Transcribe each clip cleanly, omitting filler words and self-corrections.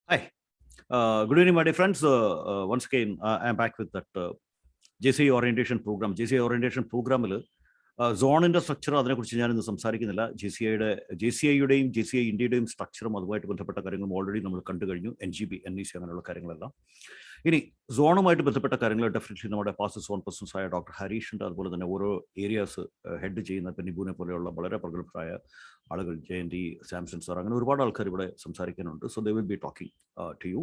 Hi. Good evening, my dear friends. Once again, I'm back with that JCI orientation program. JCI orientation program സോണിൻ്റെ structure അതിനെക്കുറിച്ച് ഞാനിന്ന് സംസാരിക്കുന്നില്ല. J C ഐയുടെയും J C I ഇന്ത്യയുടെയും സ്ട്രക്ചറും അതുമായിട്ട് ബന്ധപ്പെട്ട കാര്യങ്ങളും ഓൾറെഡി നമ്മൾ കണ്ടു കഴിഞ്ഞു. NGB, NEC അങ്ങനെയുള്ള കാര്യങ്ങളെല്ലാം. ഇനി സോണുമായിട്ട് ബന്ധപ്പെട്ട കാര്യങ്ങൾ ഡെഫിനറ്റ്ലി നമ്മുടെ പാസ്റ്റ് സോൺ പേഴ്സൺസ് ആയ ഡോക്ടർ ഹരീഷ് ഉണ്ട്. അതുപോലെ തന്നെ ഓരോ ഏരിയാസ് ഹെഡ് ചെയ്യുന്ന ഇപ്പം നിബുനെ പോലെയുള്ള വളരെ പ്രഗത്ഭരായ ആളുകൾ, ജയന്തി, സാംസൺ സാർ, അങ്ങനെ ഒരുപാട് ആൾക്കാർ ഇവിടെ സംസാരിക്കാനുണ്ട്. So they will be talking to you.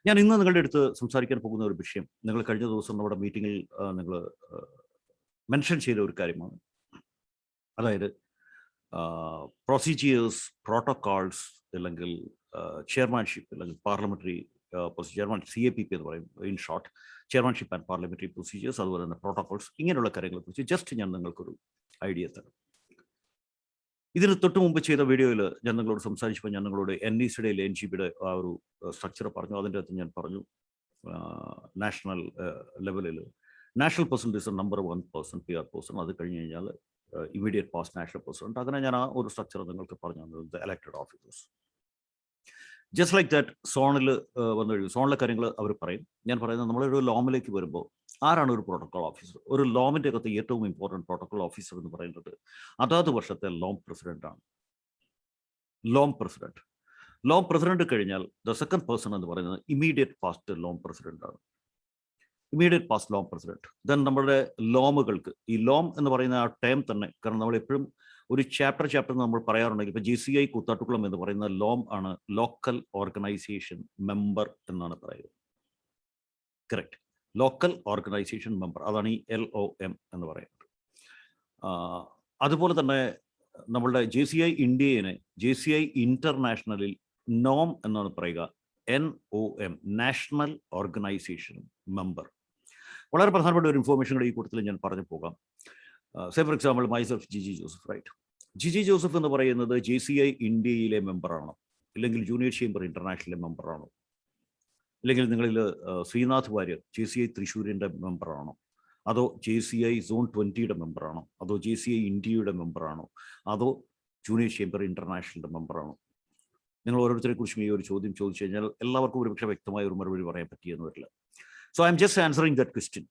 ഞാൻ ഇന്ന് നിങ്ങളുടെ അടുത്ത് സംസാരിക്കാൻ പോകുന്ന ഒരു വിഷയം, നിങ്ങൾ കഴിഞ്ഞ ദിവസം നമ്മുടെ മീറ്റിങ്ങിൽ നിങ്ങൾ മെൻഷൻ ചെയ്ത ഒരു കാര്യമാണ്. അതായത് പ്രൊസീജിയേഴ്സ്, പ്രോട്ടോക്കോൾസ്, അല്ലെങ്കിൽ ചെയർമാൻഷിപ്പ്, അല്ലെങ്കിൽ പാർലമെന്ററി ചെയർമാൻ, CAPP എന്ന് പറയും in short, chairmanship and parliamentary procedures, അതുപോലെ തന്നെ പ്രോട്ടോക്കോൾസ്, ഇങ്ങനെയുള്ള കാര്യങ്ങളെക്കുറിച്ച് ജസ്റ്റ് ഞാൻ നിങ്ങൾക്കൊരു ഐഡിയ തരാം. ഇതിന് തൊട്ട് മുമ്പ് ചെയ്ത വീഡിയോയിൽ ഞാൻ നിങ്ങളോട് സംസാരിച്ചപ്പോൾ ഞാൻ നിങ്ങളോട് NECയുടെ NGBയുടെ ആ ഒരു സ്ട്രക്ചർ പറഞ്ഞു. അതിൻ്റെ അകത്ത് ഞാൻ പറഞ്ഞു നാഷണൽ ലെവലിൽ national president is number 1 person, PR person. അത് കഴിഞ്ഞ് കഴിഞ്ഞാൽ ഇമ്മീഡിയറ്റ് പാസ്റ്റ് നാഷണൽ പ്രസിഡന്റ്. അങ്ങനെ ഞാൻ ആ ഒരു സ്ട്രക്ചർ നിങ്ങൾക്ക് പറഞ്ഞു തന്നത്, elected officers. Just like that സോണിൽ വന്നു കഴിഞ്ഞു. സോണിലെ കാര്യങ്ങൾ അവർ പറയും. ഞാൻ പറയുന്നത്, നമ്മളൊരു ലോമിലേക്ക് വരുമ്പോൾ ആരാണ് ഒരു പ്രോട്ടോകോൾ ഓഫീസർ? ഒരു ലോമിൻ്റെ അകത്ത് ഏറ്റവും ഇമ്പോർട്ടൻറ്റ് പ്രോട്ടോകോൾ ഓഫീസർ എന്ന് പറയുന്നത് അതാത് വർഷത്തെ ലോം പ്രസിഡന്റ് ആണ്. LOM president. ലോം പ്രസിഡന്റ് കഴിഞ്ഞാൽ ദ സെക്കൻഡ് പേഴ്സൺ എന്ന് പറയുന്നത് ഇമ്മീഡിയറ്റ് പാസ്റ്റ് ലോം പ്രസിഡന്റ് ആണ്. Immediate past LOM president. Then നമ്മുടെ ലോമുകൾക്ക്, ഈ ലോം എന്ന് പറയുന്ന ആ ടേം തന്നെ, കാരണം നമ്മൾ എപ്പോഴും ഒരു ചാപ്റ്റർ നമ്മൾ പറയാറുണ്ടെങ്കിൽ, ഇപ്പോൾ JCI കൂത്താട്ടുകുളം എന്ന് പറയുന്ന ലോം ആണ്, ലോക്കൽ ഓർഗനൈസേഷൻ മെമ്പർ എന്നാണ് പറയുന്നത്. കറക്റ്റ്, ലോക്കൽ ഓർഗനൈസേഷൻ മെമ്പർ, അതാണ് ഈ LOM എന്ന് പറയുന്നത്. അതുപോലെ തന്നെ നമ്മളുടെ JCI ഇന്ത്യനെ JCI ഇന്റർനാഷണലിൽ നോം എന്നാണ് പറയുക, NOM, നാഷണൽ ഓർഗനൈസേഷൻ മെമ്പർ. വളരെ പ്രധാനപ്പെട്ട ഒരു ഇൻഫോർമേഷൻ കൂടെ ഈ കൂട്ടത്തിൽ ഞാൻ പറഞ്ഞു പോകാം. Say for example, myself GG Joseph, right? GG Joseph എന്ന് പറയുന്നത് JCI ഇന്ത്യയിലെ മെമ്പറാണോ, ഇല്ലെങ്കിൽ ജൂനിയർ ചേംബർ ഇന്റർനാഷണലിലെ മെമ്പറാണോ, ഇല്ലെങ്കിൽ നിങ്ങളിൽ ശ്രീനാഥ് വാര്യർ JCI തൃശ്ശൂരിൻ്റെ മെമ്പറാണോ, അതോ JCI സോൺ 20യുടെ മെമ്പറാണോ, അതോ JCI ഇന്ത്യയുടെ മെമ്പറാണോ, അതോ ജൂനിയർ ചേംബർ ഇന്റർനാഷണലിൻ്റെ മെമ്പറാണോ? നിങ്ങൾ ഓരോരുത്തരെ കുറിച്ചും ഈ ഒരു ചോദ്യം ചോദിച്ചു കഴിഞ്ഞാൽ എല്ലാവർക്കും ഒരുപക്ഷെ വ്യക്തമായ ഒരു മറുപടി പറയാൻ പറ്റിയെന്ന് വരില്ല. So I am just answering that question.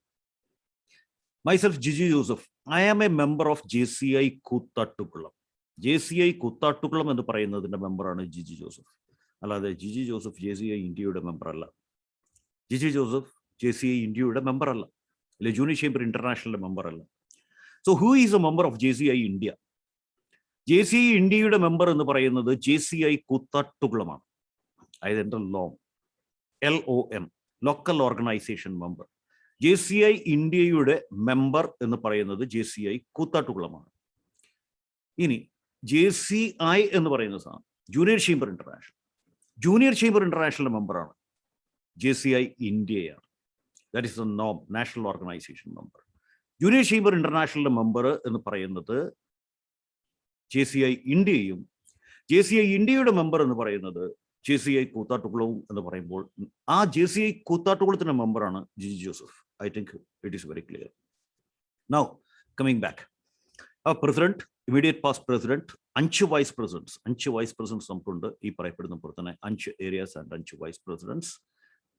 Myself, GG Joseph, I am a member of JCI Koothattukulam. JCI Koothattukulam എന്ന് പറയുന്നതിൻ്റെ മെമ്പറാണ് GG ജോസഫ്. അല്ലാതെ GG ജോസഫ് JCI ഇന്ത്യയുടെ മെമ്പർ അല്ല. GG ജോസഫ് JCI ഇന്ത്യയുടെ മെമ്പർ അല്ല, അല്ലെ ജൂനിയർ ചേംബർ ഇന്റർനാഷണലിന്റെ മെമ്പർ അല്ല. So who is A member of JCI India? JCI ഇന്ത്യയുടെ മെമ്പർ എന്ന് പറയുന്നത് JCI കൂത്താട്ടുകുളമാണ്. അതായത് എൻ്റെ ലോം, LOM, local organisation member. JCI ഇന്ത്യയുടെ മെമ്പർ എന്ന് പറയുന്നത് JCI കൂത്താട്ടുകുളമാണ്. ഇനി JCI എന്ന് പറയുന്ന സാധനം junior chamber international. Junior chamber international മെമ്പറാണ് JCI ഇന്ത്യയാണ്. That is A Noam, national organisation member. Junior chamber international member എന്ന് പറയുന്നത് JCI ഇന്ത്യയും, JCI ഇന്ത്യയുടെ മെമ്പർ എന്ന് പറയുന്നത് JCI കൂത്താട്ടുകുളവും എന്ന് പറയുമ്പോൾ ആ JCI കൂത്താട്ടുകുളത്തിൻ്റെ മെമ്പറാണ് GG Joseph. I think it is very clear. Now coming back, ആ president, immediate past president, 5 vice presidents. 5 vice presidents നമുക്കുണ്ട്. ഈ പറയപ്പെടുന്ന പോലെ തന്നെ 5 areas and 5 vice presidents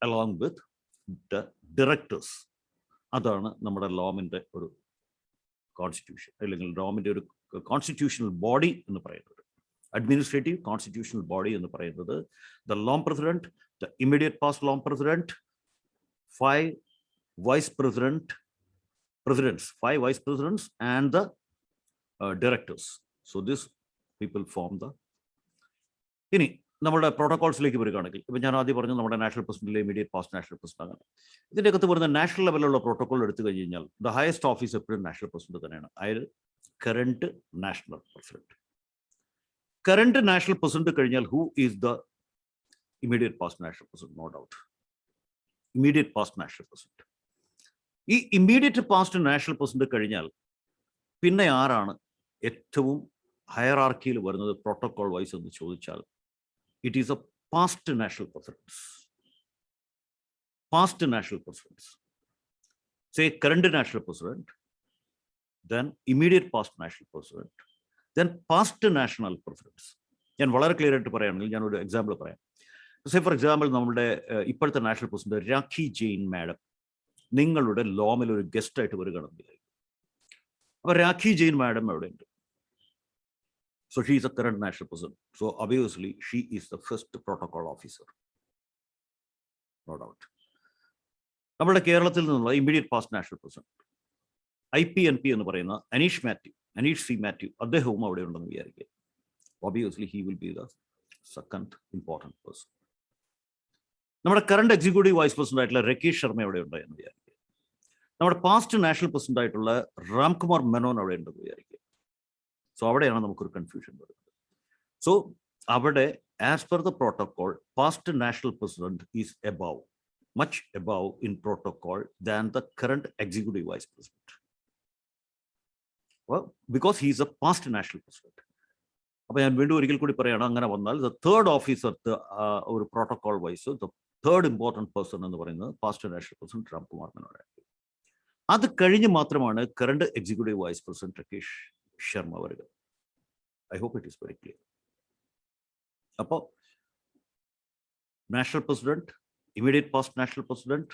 along with the directors. അതാണ് നമ്മുടെ ലോമിൻ്റെ ഒരു കോൺസ്റ്റിറ്റ്യൂഷൻ, അല്ലെങ്കിൽ ലോമിൻ്റെ ഒരു കോൺസ്റ്റിറ്റ്യൂഷണൽ ബോഡി എന്ന് പറയുന്നത്. അഡ്മിനിസ്ട്രേറ്റീവ് കോൺസ്റ്റിറ്റ്യൂഷണൽ ബോഡി എന്ന് പറയുന്നത് the LOM president, the immediate past LOM president, 5 vice presidents, 5 vice presidents and the directors. So this people form the. ഇനി നമ്മുടെ പ്രോട്ടോകോൾസിലേക്ക് വരികയാണെങ്കിൽ, ഇപ്പം ഞാൻ ആദ്യം പറഞ്ഞു നമ്മുടെ നാഷണൽ പ്രസിഡന്റിലെ ഇമ്മീഡിയറ്റ് പാസ്റ്റ് നാഷണൽ പ്രസിഡന്റ് ആണ്. ഇതിൻ്റെ അകത്ത് വരുന്ന നാഷണൽ ലെവലിലുള്ള പ്രോട്ടോകോൾ എടുത്തു കഴിഞ്ഞ് കഴിഞ്ഞാൽ ദ ഹയസ്റ്റ് ഓഫീസ് എപ്പോഴും നാഷണൽ പ്രസിഡന്റ് തന്നെയാണ്. അതായത് current national president. Current national president കഴിഞ്ഞാൽ who is the immediate past national president? No doubt, immediate past national president. ഈ ഇമ്മീഡിയറ്റ് പാസ്റ്റ് നാഷണൽ പ്രസിഡന്റ് കഴിഞ്ഞാൽ പിന്നെ ആരാണ് ഏറ്റവും ഹയറാർക്കിയിൽ വരുന്നത് പ്രോട്ടോകോൾ വൈസ് എന്ന് ചോദിച്ചാൽ, it is a past national presidents. Past national presidents, say current national president, then immediate past national president, then past national presidents. ഞാൻ വളരെ ക്ലിയർ ആയിട്ട് പറയുകയാണെങ്കിൽ ഞാൻ ഒരു എക്സാമ്പിൾ പറയാം. സേ ഫോർ എക്സാമ്പിൾ നമ്മുടെ ഇപ്പോഴത്തെ national president Rakhi Jain madam നിങ്ങളുടെ ലോമിൽ ഒരു ഗസ്റ്റ് ആയിട്ട് വരികയാണെന്ന് വിചാരിക്കും. അപ്പൊ രാഖി ജെയിൻ മാഡം അവിടെ ഉണ്ട്. So she is the current national president. So obviously she is the first protocol officer. No doubt. നമ്മുടെ കേരളത്തിൽ നിന്നുള്ള immediate past national president IPNP എന്ന് പറയുന്ന അനീഷ് സി മാത്യു അദ്ദേഹവും അവിടെ ഉണ്ടെന്ന് വിചാരിക്കുക. Obviously he will be the second important person. നമ്മുടെ കറണ്ട് എക്സിക്യൂട്ടീവ് വൈസ് പ്രസിഡന്റ് ആയിട്ടുള്ള രകേഷ് ശർമ്മ അവിടെ ഉണ്ട് എന്ന് വിചാരിക്കുക. നമ്മുടെ പാസ്റ്റ് നാഷണൽ പ്രസിഡന്റ് ആയിട്ടുള്ള രാംകുമാർ മെനോൻ അവിടെ ഉണ്ടെന്ന് വിചാരിക്കുക. സോ അവിടെയാണ് നമുക്കൊരു കൺഫ്യൂഷൻ വരുന്നത്. സോ അവിടെ as per the protocol past national president is above, much above in protocol than the current executive vice president, because he is a past national president. അപ്പൊ ഞാൻ വീണ്ടും ഒരിക്കൽ കൂടി പറയുകയാണ്, അങ്ങനെ വന്നാൽ ദ തേർഡ് ഓഫീസർ ഒരു protocol wise the third important person എന്ന് പറയുന്നത് പാസ്റ്റ് നാഷണൽ പ്രസിഡന്റ് രാംകുമാർ മെനോനായിരിക്കും. അത് കഴിഞ്ഞ് മാത്രമാണ് current executive vice president Rakesh Sharma വരിക. I hope it is very clear. അപ്പോൾ national president, immediate past national president,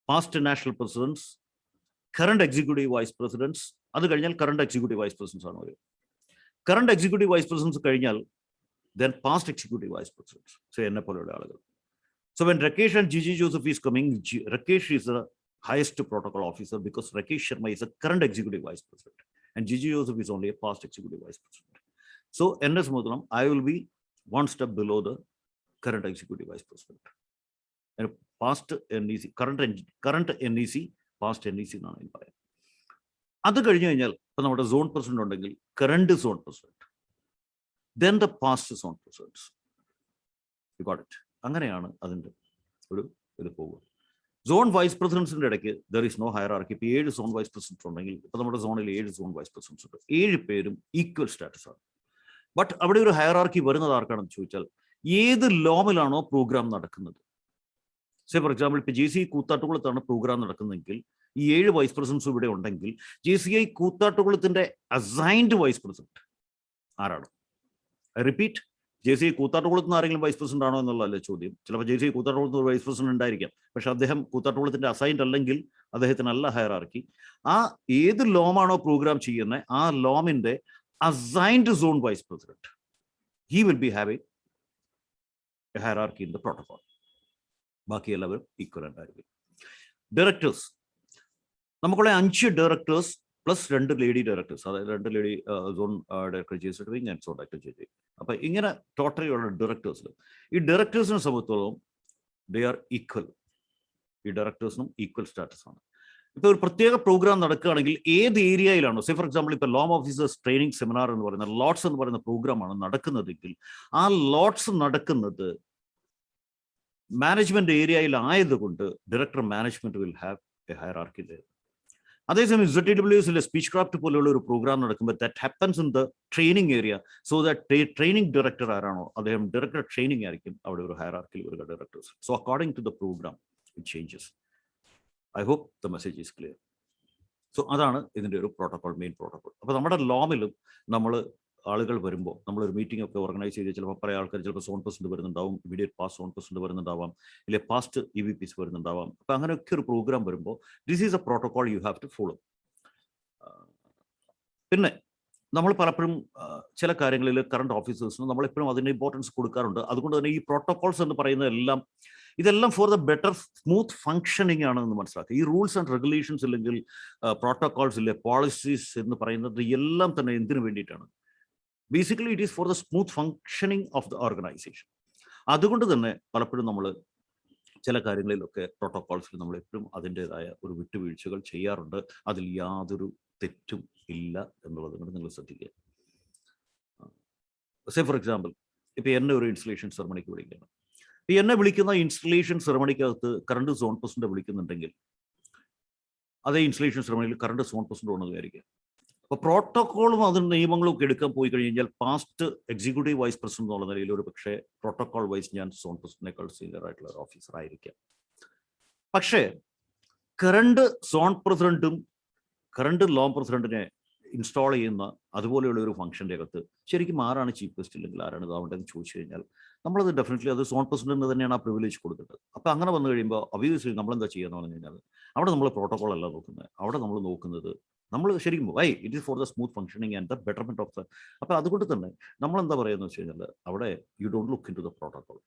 past national presidents, current executive vice presidents, അത് കഴിഞ്ഞാൽ കറണ്ട് എക്സിക്യൂട്ടീവ് വൈസ് പ്രസിഡന്റ്സ് ആണ് വരിക. കറണ്ട് എക്സിക്യൂട്ടീവ് വൈസ് പ്രസിഡന്റ്സ് കഴിഞ്ഞാൽ then past executive vice presidents, so എന്നെ പോലെയുള്ള ആളുകൾ. So when Rakesh and Gigi Joseph is coming, Rakesh is the highest protocol officer because Rakesh Sharma is a current executive vice president and Gigi Joseph is only a past executive vice president. So എന്നെ സംബന്ധിച്ചിടത്തോളം I will be one step below the current executive vice president. And past NEC, current NEC, past NEC എന്നാണ് ഞാൻ പറയുന്നത്. അത് കഴിഞ്ഞു കഴിഞ്ഞാൽ ഇപ്പൊ നമ്മുടെ സോൺ പ്രസിഡന്റ് ഉണ്ടെങ്കിൽ current zone president, then the past zone presidents. You got it. അങ്ങനെയാണ് അതിൻ്റെ ഒരു ഇത് പോകുക. സോൺ വൈസ് പ്രസിഡൻസിന്റെ ഇടയ്ക്ക് ദർ ഈസ് നോ ഹയറാർക്കി. ഇപ്പൊ 7 സോൺ വൈസ് പ്രസിഡന്റ് ഉണ്ടെങ്കിൽ ഇപ്പൊ നമ്മുടെ സോണിൽ 7 സോൺ വൈസ് പ്രസിഡൻസ് ഉണ്ട്. 7 പേരും ഈക്വൽ സ്റ്റാറ്റസ് ആണ്. ബട്ട് അവിടെ ഒരു ഹയറാർക്കി വരുന്നത് ആർക്കാണെന്ന് ചോദിച്ചാൽ ഏത് ലോമിലാണോ പ്രോഗ്രാം നടക്കുന്നത്. സേ ഫോർ എക്സാമ്പിൾ ഇപ്പൊ JCI കൂത്താട്ടുകുളത്താണ് പ്രോഗ്രാം നടക്കുന്നതെങ്കിൽ ഈ 7 വൈസ് പ്രസിഡൻസ് ഇവിടെ ഉണ്ടെങ്കിൽ JCI കൂത്താട്ടുകുളത്തിന്റെ അസൈൻഡ് വൈസ് പ്രസിഡന്റ് ആരാണ്? റിപ്പീറ്റ്, JCI കൂത്താട്ടുകുളത്ത് നിന്ന് ആരെങ്കിലും വൈസ് പ്രസിഡന്റ് ആണോ എന്നുള്ളതല്ലേ ചോദ്യം. ചിലപ്പോൾ JCI കൂത്താട്ടുകുളത്ത് വൈസ് പ്രസിഡന്റ് ഉണ്ടായിരിക്കാം, പക്ഷെ അദ്ദേഹം കൂത്താട്ടുകുളത്തിന്റെ അസൈൻഡ് അല്ലെങ്കിൽ അദ്ദേഹത്തിനല്ല ഹയറാർക്കി. ആ ഏത് ലോമാണോ പ്രോഗ്രാം ചെയ്യുന്നത് ആ ലോമിന്റെ assigned zone vice president, he will be having a hierarchy in the protocol. ബാക്കി എല്ലാവരും ഈക്വലന്റ് ആയിരിക്കും. ഡയറക്ടേഴ്സ്, നമുക്കുള്ള 5 ഡയറക്ടേഴ്സ് പ്ലസ് 2 ലേഡി ഡയറക്ടേഴ്സ്, അതായത് 2 lady zone director JCI wing and zone director JCI. അപ്പൊ ഇങ്ങനെ ടോട്ടലി ഉള്ള ഡയറക്ടേഴ്സിൽ ഈ ഡയറക്ടേഴ്സിനെ സംബന്ധിച്ചോളം ദേ ആർ ഈക്വൽ. ഈ ഡയറക്ടേഴ്സിനും ഈക്വൽ സ്റ്റാറ്റസ് ആണ്. ഇപ്പൊ ഒരു പ്രത്യേക പ്രോഗ്രാം നടക്കുകയാണെങ്കിൽ ഏത് ഏരിയയിലാണോ, സേ ഫോർ എക്സാമ്പിൾ ഇപ്പൊ ലോം ഓഫീസേഴ്സ് ട്രെയിനിങ് സെമിനാർ എന്ന് പറയുന്ന ലോട്ട്സ് എന്ന് പറയുന്ന പ്രോഗ്രാമാണ് നടക്കുന്നതെങ്കിൽ ആ ലോട്ട്സ് നടക്കുന്നത് മാനേജ്മെന്റ് ഏരിയയിൽ ആയതുകൊണ്ട് director management will have a hierarchy there. അതേസമയം ZTWSലെ സ്പീച്ച് ക്രാഫ്റ്റ് പോലെയുള്ള ഒരു പ്രോഗ്രാം നടക്കുമ്പോൾ that happens in the training area. So that training director ആരാണോ അദ്ദേഹം ഡയറക്ടർ ട്രെയിനിങ് ആയിരിക്കും അവിടെ ഒരു ഹയറാർക്കിൽ വരിക directors. So according to the programme it changes. I hope the message is clear. So അതാണ് ഇതിൻ്റെ ഒരു പ്രോട്ടോകോൾ, മെയിൻ പ്രോട്ടോകോൾ. അപ്പോൾ നമ്മുടെ ലോമിലും നമ്മൾ ആളുകൾ വരുമ്പോൾ നമ്മളൊരു മീറ്റിംഗ് ഒക്കെ ഓർഗനൈസ് ചെയ്ത് ചിലപ്പോൾ പല ആൾക്കാർ ചിലപ്പോൾ സോൺ പ്രസിഡന്റ് വരുന്നുണ്ടാവും, ഇമീഡിയറ്റ് പാസ്റ്റ് സോൺ പ്രസിഡന്റ് വരുന്നുണ്ടാവാം, ഇല്ലെ പാസ്റ്റ് EVPs വരുന്നുണ്ടാവാം. അപ്പം അങ്ങനെയൊക്കെ ഒരു പ്രോഗ്രാം വരുമ്പോൾ this is a protocol you have to follow. പിന്നെ നമ്മൾ പലപ്പോഴും ചില കാര്യങ്ങളിൽ കറണ്ട് ഓഫീസേഴ്സിന് നമ്മളെപ്പോഴും അതിൻ്റെ ഇമ്പോർട്ടൻസ് കൊടുക്കാറുണ്ട്. അതുകൊണ്ട് തന്നെ ഈ പ്രോട്ടോകോൾസ് എന്ന് പറയുന്നതെല്ലാം ഇതെല്ലാം four the better smooth functioning ആണെന്ന് മനസ്സിലാക്കുക. ഈ റൂൾസ് ആൻഡ് റെഗുലേഷൻസ് ഇല്ലെങ്കിൽ പ്രോട്ടോകോൾസ് ഇല്ലേ പോളിസീസ് എന്ന് പറയുന്നത് എല്ലാം തന്നെ എന്തിനു വേണ്ടിയിട്ടാണ്? Basically it is for the smooth functioning of the organisation. അതുകൊണ്ട് തന്നെ പലപ്പോഴും നമ്മൾ ചില കാര്യങ്ങളിലൊക്കെ പ്രോട്ടോകോൾസിൽ നമ്മൾ എപ്പോഴും അതിൻ്റെതായ ഒരു വിട്ടുവീഴ്ചകൾ ചെയ്യാറുണ്ട്. അതിൽ യാതൊരു തെറ്റും ഇല്ല എന്നുള്ളത് കൊണ്ട് നിങ്ങൾ ശ്രദ്ധിക്കുക. സേ ഫോർ എക്സാമ്പിൾ ഇപ്പം എന്നെ ഒരു ഇൻസ്റ്റലേഷൻ സെറമണിക്ക് വിളിക്കുകയാണ്. എന്നെ വിളിക്കുന്ന ഇൻസ്റ്റലേഷൻ സെറമണിക്കകത്ത് കറണ്ട് സോൺ പ്രസിഡന്റ് വിളിക്കുന്നുണ്ടെങ്കിൽ അതേ ഇൻസ്റ്റലേഷൻ സെറമണിയിൽ കറണ്ട് സോൺ പ്രസിഡന്റ് ഉണ്ടെന്ന് വിചാരിക്കുക. അപ്പോൾ പ്രോട്ടോക്കോളും അതിന് നിയമങ്ങളും ഒക്കെ എടുക്കാൻ പോയി കഴിഞ്ഞാൽ പാസ്റ്റ് എക്സിക്യൂട്ടീവ് വൈസ് പ്രസിഡന്റ് എന്നുള്ള നിലയിൽ ഒരു പക്ഷേ പ്രോട്ടോകോൾ വൈസ് ഞാൻ സോൺ പ്രസിഡന്റിനേക്കാൾ സീനിയർ ആയിട്ടുള്ള ഒരു ഓഫീസർ ആയിരിക്കാം. പക്ഷേ കറണ്ട് സോൺ പ്രസിഡന്റും കറണ്ട് ലോം പ്രസിഡന്റിനെ ഇൻസ്റ്റാൾ ചെയ്യുന്ന അതുപോലെയുള്ള ഒരു ഫംഗ്ഷൻ്റെ അകത്ത് ശരിക്കും ആരാണ് ചീഫ് ഗസ്റ്റ് ഇല്ലെങ്കിൽ ആരാണ് ഇതാവേണ്ടതെന്ന് ചോദിച്ചു കഴിഞ്ഞാൽ നമ്മളത് ഡെഫിനറ്റ്ലി അത് സോൺ പ്രസിഡന്റിന് തന്നെയാണ് ആ പ്രിവിലേജ് കൊടുക്കേണ്ടത്. അപ്പോൾ അങ്ങനെ വന്നു കഴിയുമ്പോൾ ഒബ്വിയസ്ലി നമ്മളെന്താ ചെയ്യുകയെന്ന് പറഞ്ഞു കഴിഞ്ഞാൽ അവിടെ നമ്മൾ പ്രോട്ടോകോൾ അല്ല നോക്കുന്നത്, അവിടെ നമ്മൾ നോക്കുന്നത് നമ്മൾ ശരിക്കും why it is for the smooth functioning and the betterment of the. അപ്പോൾ അതുകൊണ്ട് തന്നെ നമ്മൾ എന്താ പറയുന്നത് വെച്ച് കഴിഞ്ഞാൽ അവിടെ you don't look into the protocol.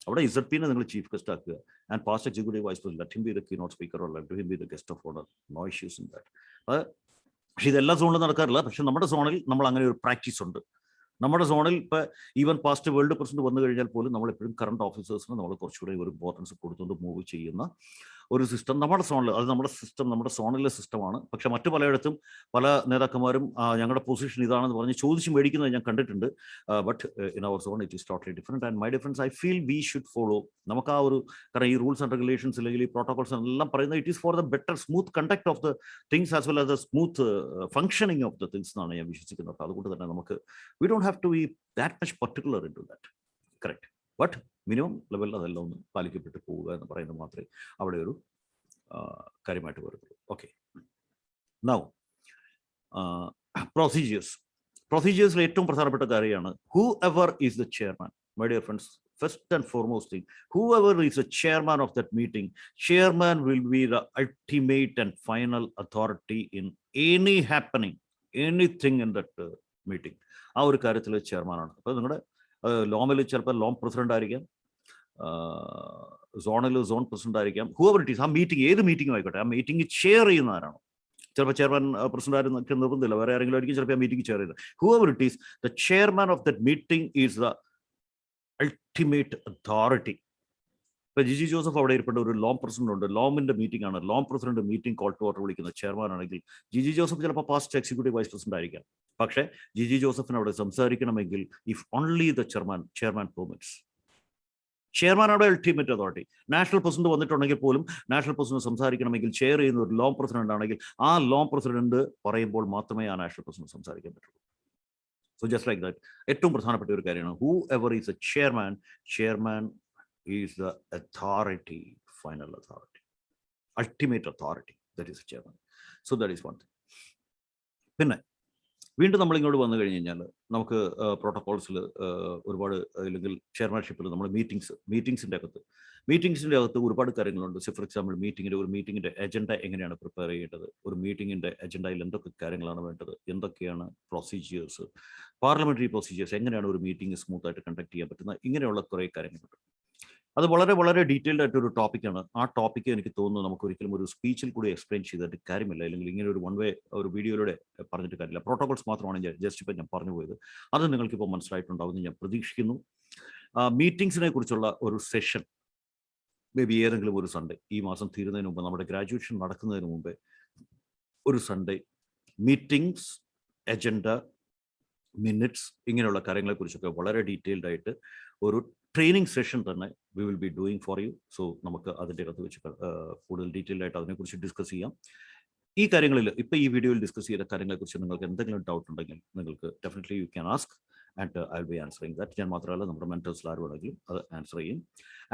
അവിടെ ഇസഡ്പിനെ നിങ്ങൾ ചീഫ് ഗസ്റ്റ് ആക്കുക and past executive vice president let him be the keynote speaker or let him be the guest of honour. No issues in that. പക്ഷേ ഇതെല്ലാ സോണിലും നടക്കാറില്ല. പക്ഷെ നമ്മുടെ സോണിൽ നമ്മൾ അങ്ങനെ ഒരു പ്രാക്ടീസ് ഉണ്ട്. നമ്മുടെ സോണിൽ ഇപ്പോൾ ഈവൻ പാസ്റ്റ് വേൾഡ് പ്രസിഡന്റ് വന്നു കഴിഞ്ഞാൽ പോലും നമ്മൾ എപ്പോഴും കറണ്ട് ഓഫീസേഴ്സിന് നമ്മൾ കുറച്ചുകൂടി ഒരു ഇമ്പോർട്ടൻസ് കൊടുത്തുകൊണ്ട് മൂവ് ചെയ്യുന്ന ഒരു സിസ്റ്റം നമ്മുടെ സോണിൽ, അത് നമ്മുടെ സിസ്റ്റം നമ്മുടെ സോണിലെ സിസ്റ്റമാണ്. പക്ഷെ മറ്റു പലയിടത്തും പല നേതാക്കന്മാരും ഞങ്ങളുടെ പൊസിഷൻ ഇതാണെന്ന് പറഞ്ഞ് ചോദിച്ച് മേടിക്കുന്നത് ഞാൻ കണ്ടിട്ടുണ്ട്. But in our zone it is totally different and my difference I feel we should follow. നമുക്ക് ആ ഒരു, കാരണം ഈ റൂൾസ് ആൻഡ് റെഗുലേഷൻസ് അല്ലെങ്കിൽ ഈ പ്രോട്ടോകോൾസ് എല്ലാം പറയുന്നത് it is for the better smooth conduct of the things as well as the smooth functioning of the things എന്നാണ് ഞാൻ വിശ്വസിക്കുന്നത്. അതുകൊണ്ട് തന്നെ നമുക്ക് we don't have to be that much particular into that. Correct. But minimum ലെവലിൽ അതെല്ലാം ഒന്ന് പാലിക്കപ്പെട്ട് പോവുക എന്ന് പറയുന്നത് മാത്രമേ അവിടെ ഒരു കാര്യമായിട്ട് വരുന്നുള്ളൂ. ഓക്കെ, നൗ പ്രൊസീജിയേഴ്സിൽ ഏറ്റവും പ്രധാനപ്പെട്ട കാര്യമാണ് who ever is the chairman. My dear friends, first and foremost thing, whoever is the chairman of that meeting, chairman will be the ultimate and final authority in any happening, anything in that meeting. ആ ഒരു കാര്യത്തിൽ ചെയർമാനാണ്. അപ്പോൾ നിങ്ങളുടെ ലോമിൽ ചിലപ്പോൾ ലോം president ആയിരിക്കാം, സോണിൽ zone president ആയിരിക്കാം, ഹൂഎവർ ഇറ്റ് ഈസ്. ആ മീറ്റിംഗ് ഏത് മീറ്റിംഗും ആയിക്കോട്ടെ, ആ മീറ്റിംഗ് ചെയർ ചെയ്യുന്ന ആരാണോ, ചിലപ്പോൾ ചെയർമാൻ പ്രസിഡന്റ് ആരും നിർബന്ധമില്ല, വേറെ ആരെങ്കിലും ആയിരിക്കും ചിലപ്പോൾ ആ മീറ്റിംഗ് ചെയർ ചെയ്യുന്നത്. Whoever it is, the chairman of that meeting is the ultimate authority. ഇപ്പൊ ജിജി ജോസഫ് അവിടെ ഇരിപ്പേണ്ട ഒരു ലോം പ്രസിഡന്റ് ഉണ്ട്, ലോമിന്റെ മീറ്റിംഗ് ആണ്, LOM president meeting call to order വിളിക്കുന്ന ചെയർമാൻ ആണെങ്കിൽ ജിജി ജോസഫ് ചിലപ്പോൾ പാസ്റ്റ് എക്സിക്യൂട്ടീവ് വൈസ് പ്രസിഡന്റ് ആയിരിക്കാം. പക്ഷേ ജിജി ജോസഫിന് അവിടെ സംസാരിക്കണമെങ്കിൽ if only the chairman permits, chairman അവിടെ അൾട്ടിമേറ്റ് അതോറിറ്റി. നാഷണൽ പ്രസിഡന്റ് വന്നിട്ടുണ്ടെങ്കിൽ പോലും നാഷണൽ പ്രസിഡന്റ് സംസാരിക്കണമെങ്കിൽ ചെയർ ചെയ്യുന്ന ഒരു ലോം പ്രസിഡന്റ് ആണെങ്കിൽ ആ ലോം പ്രസിഡന്റ് പറയുമ്പോൾ മാത്രമേ ആ നാഷണൽ പ്രസിഡന്റ് സംസാരിക്കാൻ പറ്റുള്ളൂ. സോ ജസ്റ്റ് ലൈക്ക് ദാറ്റ് ഏറ്റവും പ്രധാനപ്പെട്ട ഒരു കാര്യമാണ് who ever is A chairman is the authority, final authority, ultimate authority, that is A chairman. So that is one thing. പിന്നെ വീണ്ടും നമ്മളിങ്ങോട്ട് വന്നു കഴിഞ്ഞ് കഴിഞ്ഞാൽ നമുക്ക് പ്രോട്ടോകോൾസിൽ ഒരുപാട്, അല്ലെങ്കിൽ ചെയർമാൻഷിപ്പിൽ നമ്മൾ മീറ്റിംഗ്സിൻ്റെ അകത്ത് ഒരുപാട് കാര്യങ്ങളുണ്ട്. ഫോർ എക്സാമ്പിൾ മീറ്റിങ്ങിൻ്റെ അജണ്ട എങ്ങനെയാണ് പ്രിപ്പയർ ചെയ്യേണ്ടത്, ഒരു മീറ്റിങ്ങിൻ്റെ അജണ്ടയിൽ എന്തൊക്കെ കാര്യങ്ങളാണ് വേണ്ടത്, എന്തൊക്കെയാണ് പ്രൊസീജിയേഴ്സ്, പാർലമെന്ററി പ്രൊസീജിയേഴ്സ്, എങ്ങനെയാണ് ഒരു മീറ്റിംഗ് സ്മൂത്തായിട്ട് കണ്ടക്ട് ചെയ്യാൻ പറ്റുന്ന, ഇങ്ങനെയുള്ള കുറേ കാര്യങ്ങളുണ്ട്. അത് വളരെ വളരെ ഡീറ്റെയിൽഡ് ആയിട്ടൊരു ടോപ്പിക്കാണ്. ആ ടോപ്പിക്ക് എനിക്ക് തോന്നുന്നു നമുക്ക് ഒരിക്കലും ഒരു സ്പീച്ചിൽ കൂടി എക്സ്പ്ലെയിൻ ചെയ്തിട്ട് കാര്യമില്ല, അല്ലെങ്കിൽ ഇങ്ങനെ ഒരു വൺ വേ ഒരു വീഡിയോയിലൂടെ പറഞ്ഞിട്ട് കാര്യമില്ല. പ്രോട്ടോകോൾസ് മാത്രമാണ് ജസ്റ്റ് ഇപ്പം ഞാൻ പറഞ്ഞു പോയത്. അത് നിങ്ങൾക്കിപ്പോൾ മനസ്സിലായിട്ടുണ്ടാവുമെന്ന് ഞാൻ പ്രതീക്ഷിക്കുന്നു. മീറ്റിംഗ്സിനെ കുറിച്ചുള്ള ഒരു സെഷൻ മേ ബി ഏതെങ്കിലും ഒരു സൺഡേ, ഈ മാസം തീരുന്നതിന് മുമ്പ്, നമ്മുടെ ഗ്രാജുവേഷൻ നടക്കുന്നതിന് മുമ്പേ ഒരു സൺഡേ മീറ്റിംഗ്സ്, അജണ്ട, മിനിറ്റ്സ്, ഇങ്ങനെയുള്ള കാര്യങ്ങളെക്കുറിച്ചൊക്കെ വളരെ ഡീറ്റെയിൽഡ് ആയിട്ട് ഒരു ട്രെയിനിങ് സെഷൻ തന്നെ we will be doing for you. So നമുക്ക് അതിൻ്റെ അകത്ത് വെച്ച് കൂടുതൽ ഡീറ്റെയിൽഡ് ആയിട്ട് അതിനെക്കുറിച്ച് ഡിസ്കസ് ചെയ്യാം. ഈ കാര്യങ്ങളിൽ ഇപ്പോൾ ഈ വീഡിയോയിൽ ഡിസ്കസ് ചെയ്ത കാര്യങ്ങളെക്കുറിച്ച് നിങ്ങൾക്ക് എന്തെങ്കിലും ഡൗട്ട് ഉണ്ടെങ്കിൽ നിങ്ങൾക്ക് definitely you can ask and I will be answering that. ഞാൻ മാത്രമല്ല, നമ്മുടെ മെൻറ്റേഴ്സിൽ ആര് വേണമെങ്കിലും അത് ആൻസർ ചെയ്യും.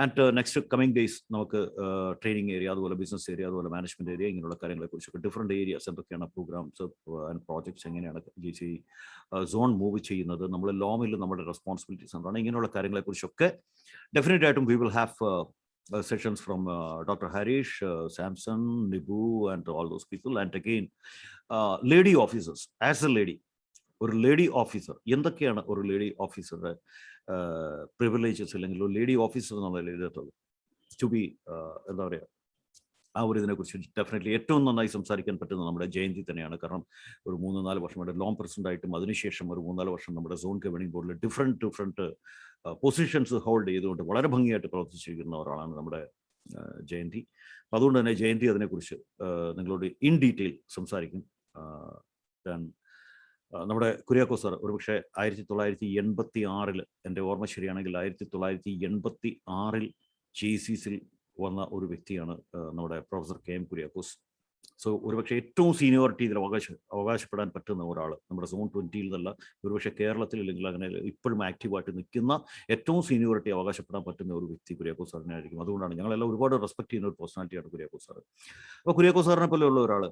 ആൻഡ് നെക്സ്റ്റ് കമ്മിങ് ഡേയ്സ് നമുക്ക് ട്രെയിനിങ് ഏരിയ, അതുപോലെ ബിസിനസ് ഏരിയ, അതുപോലെ മാനേജ്മെന്റ് ഏരിയ, ഇങ്ങനെയുള്ള കാര്യങ്ങളെക്കുറിച്ചൊക്കെ ഡിഫറെൻറ്റ് ഏരിയാസ് എന്തൊക്കെയാണ്, പ്രോഗ്രാംസ് ആൻഡ് പ്രോജക്ട്സ് എങ്ങനെയാണ് GC സോൺ മൂവ് ചെയ്യുന്നത്, നമ്മൾ ലോമിൽ നമ്മുടെ റെസ്പോൺസിബിലിറ്റീസ് എന്താണ്, ഇങ്ങനെയുള്ള കാര്യങ്ങളെക്കുറിച്ചൊക്കെ ഡെഫിനറ്റ് ആയിട്ടും V will have sessions from Dr. Harish, Samson, Nibu and all those people. And again, lady officers, as a lady, ഒരു ലേഡി ഓഫീസർ എന്തൊക്കെയാണ് ഒരു ലേഡി ഓഫീസറുടെ പ്രിവിലേജസ്, അല്ലെങ്കിൽ ഒരു ലേഡി ഓഫീസർ എന്നുള്ള എഴുതത്തുള്ളൂ ടു ബി എന്താ പറയുക, ആ ഒരു ഇതിനെക്കുറിച്ച് ഡെഫിനറ്റ്ലി ഏറ്റവും നന്നായി സംസാരിക്കാൻ പറ്റുന്നത് നമ്മുടെ ജയന്തി തന്നെയാണ്. കാരണം ഒരു 3-4 വർഷമായിട്ട് ലോൺ പ്രസിഡന്റ് ആയിട്ടും അതിനുശേഷം ഒരു 3-4 വർഷം നമ്മുടെ സോൺ ഗവേണിംഗ് ബോർഡിൽ ഡിഫറെൻറ്റ് പൊസിഷൻസ് ഹോൾഡ് ചെയ്തുകൊണ്ട് വളരെ ഭംഗിയായിട്ട് പ്രവർത്തിച്ചിരിക്കുന്ന ഒരാളാണ് നമ്മുടെ ജയന്തി. അപ്പം അതുകൊണ്ട് തന്നെ ജയന്തി അതിനെക്കുറിച്ച് നിങ്ങളോട് ഇൻ ഡീറ്റെയിൽ സംസാരിക്കും. നമ്മുടെ കുര്യാക്കോസ് സാർ ഒരുപക്ഷെ 1986 എൻ്റെ ഓർമ്മ ശരിയാണെങ്കിൽ 1986 JCസിൽ വന്ന ഒരു വ്യക്തിയാണ് നമ്മുടെ പ്രൊഫസർ KM കുര്യാക്കോസ്. സോ ഒരുപക്ഷെ ഏറ്റവും സീനിയോറിറ്റി ഇതിൽ അവകാശപ്പെടാൻ പറ്റുന്ന ഒരാൾ നമ്മുടെ സോൺ 20 നിന്നല്ല, ഒരുപക്ഷെ കേരളത്തിൽ അല്ലെങ്കിൽ അങ്ങനെ ഇപ്പോഴും ആക്റ്റീവായിട്ട് നിൽക്കുന്ന ഏറ്റവും സീനിയോറിറ്റി അവകാശപ്പെടാൻ പറ്റുന്ന ഒരു വ്യക്തി കുര്യാക്കോസ് സാറിനെ ആയിരിക്കും. അതുകൊണ്ടാണ് ഞങ്ങളെല്ലാം ഒരുപാട് റെസ്പെക്ട് ചെയ്യുന്ന ഒരു പേഴ്സണാലിറ്റിയാണ് കുര്യാക്കോസ് സാർ. അപ്പോൾ കുര്യാക്കോസ് സാറിനെ പോലെയുള്ള ഒരാൾ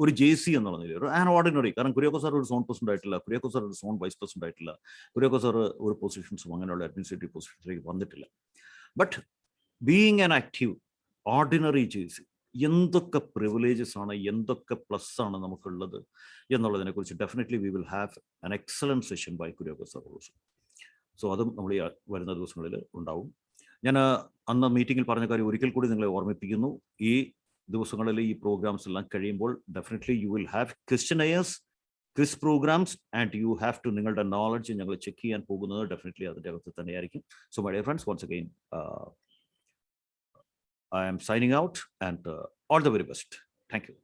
ഒരു JC എന്നുള്ള നിലയിൽ ഒരു ആൻ ഓർഡിനറി, കാരണം കുര്യാക്കോസ് സാർ ഒരു സോൺ പ്രസിഡന്റ് ആയിട്ടില്ല, കുര്യാക്കോസ് സാർ ഒരു സോൺ വൈസ് പ്രസിഡന്റ് ആയിട്ടില്ല, കുര്യാക്കോസ് സാർ ഒരു പൊസിഷൻസും അങ്ങനെയുള്ള അഡ്മിനിസ്ട്രേറ്റീവ് പൊസിഷൻസിലേക്ക് വന്നിട്ടില്ല. But being an active ordinary JC, എന്തൊക്കെ പ്രിവിലേജസ് ആണ്, എന്തൊക്കെ പ്ലസ് ആണ് നമുക്കുള്ളത് എന്നുള്ളതിനെക്കുറിച്ച് definitely we will have an excellent session by Kuriakose sir also. So അതും നമ്മൾ ഈ വരുന്ന ദിവസങ്ങളിൽ ഉണ്ടാവും. ഞാൻ അന്ന് മീറ്റിങ്ങിൽ പറഞ്ഞ കാര്യം ഒരിക്കൽ കൂടി നിങ്ങളെ ഓർമ്മിപ്പിക്കുന്നു. ഈ ദിവസങ്ങളിൽ ഈ പ്രോഗ്രാംസ് എല്ലാം കഴിയുമ്പോൾ definitely you will have questionnaires, quiz programs, and you have to, നിങ്ങളുടെ നോളജ് ഞങ്ങൾ ചെക്ക് ചെയ്യാൻ പോകുന്നത് ഡെഫിനറ്റ്ലി അതിൻ്റെ അകത്ത് തന്നെയായിരിക്കും. So my dear friends, once again I am signing out, and all the very best. Thank you.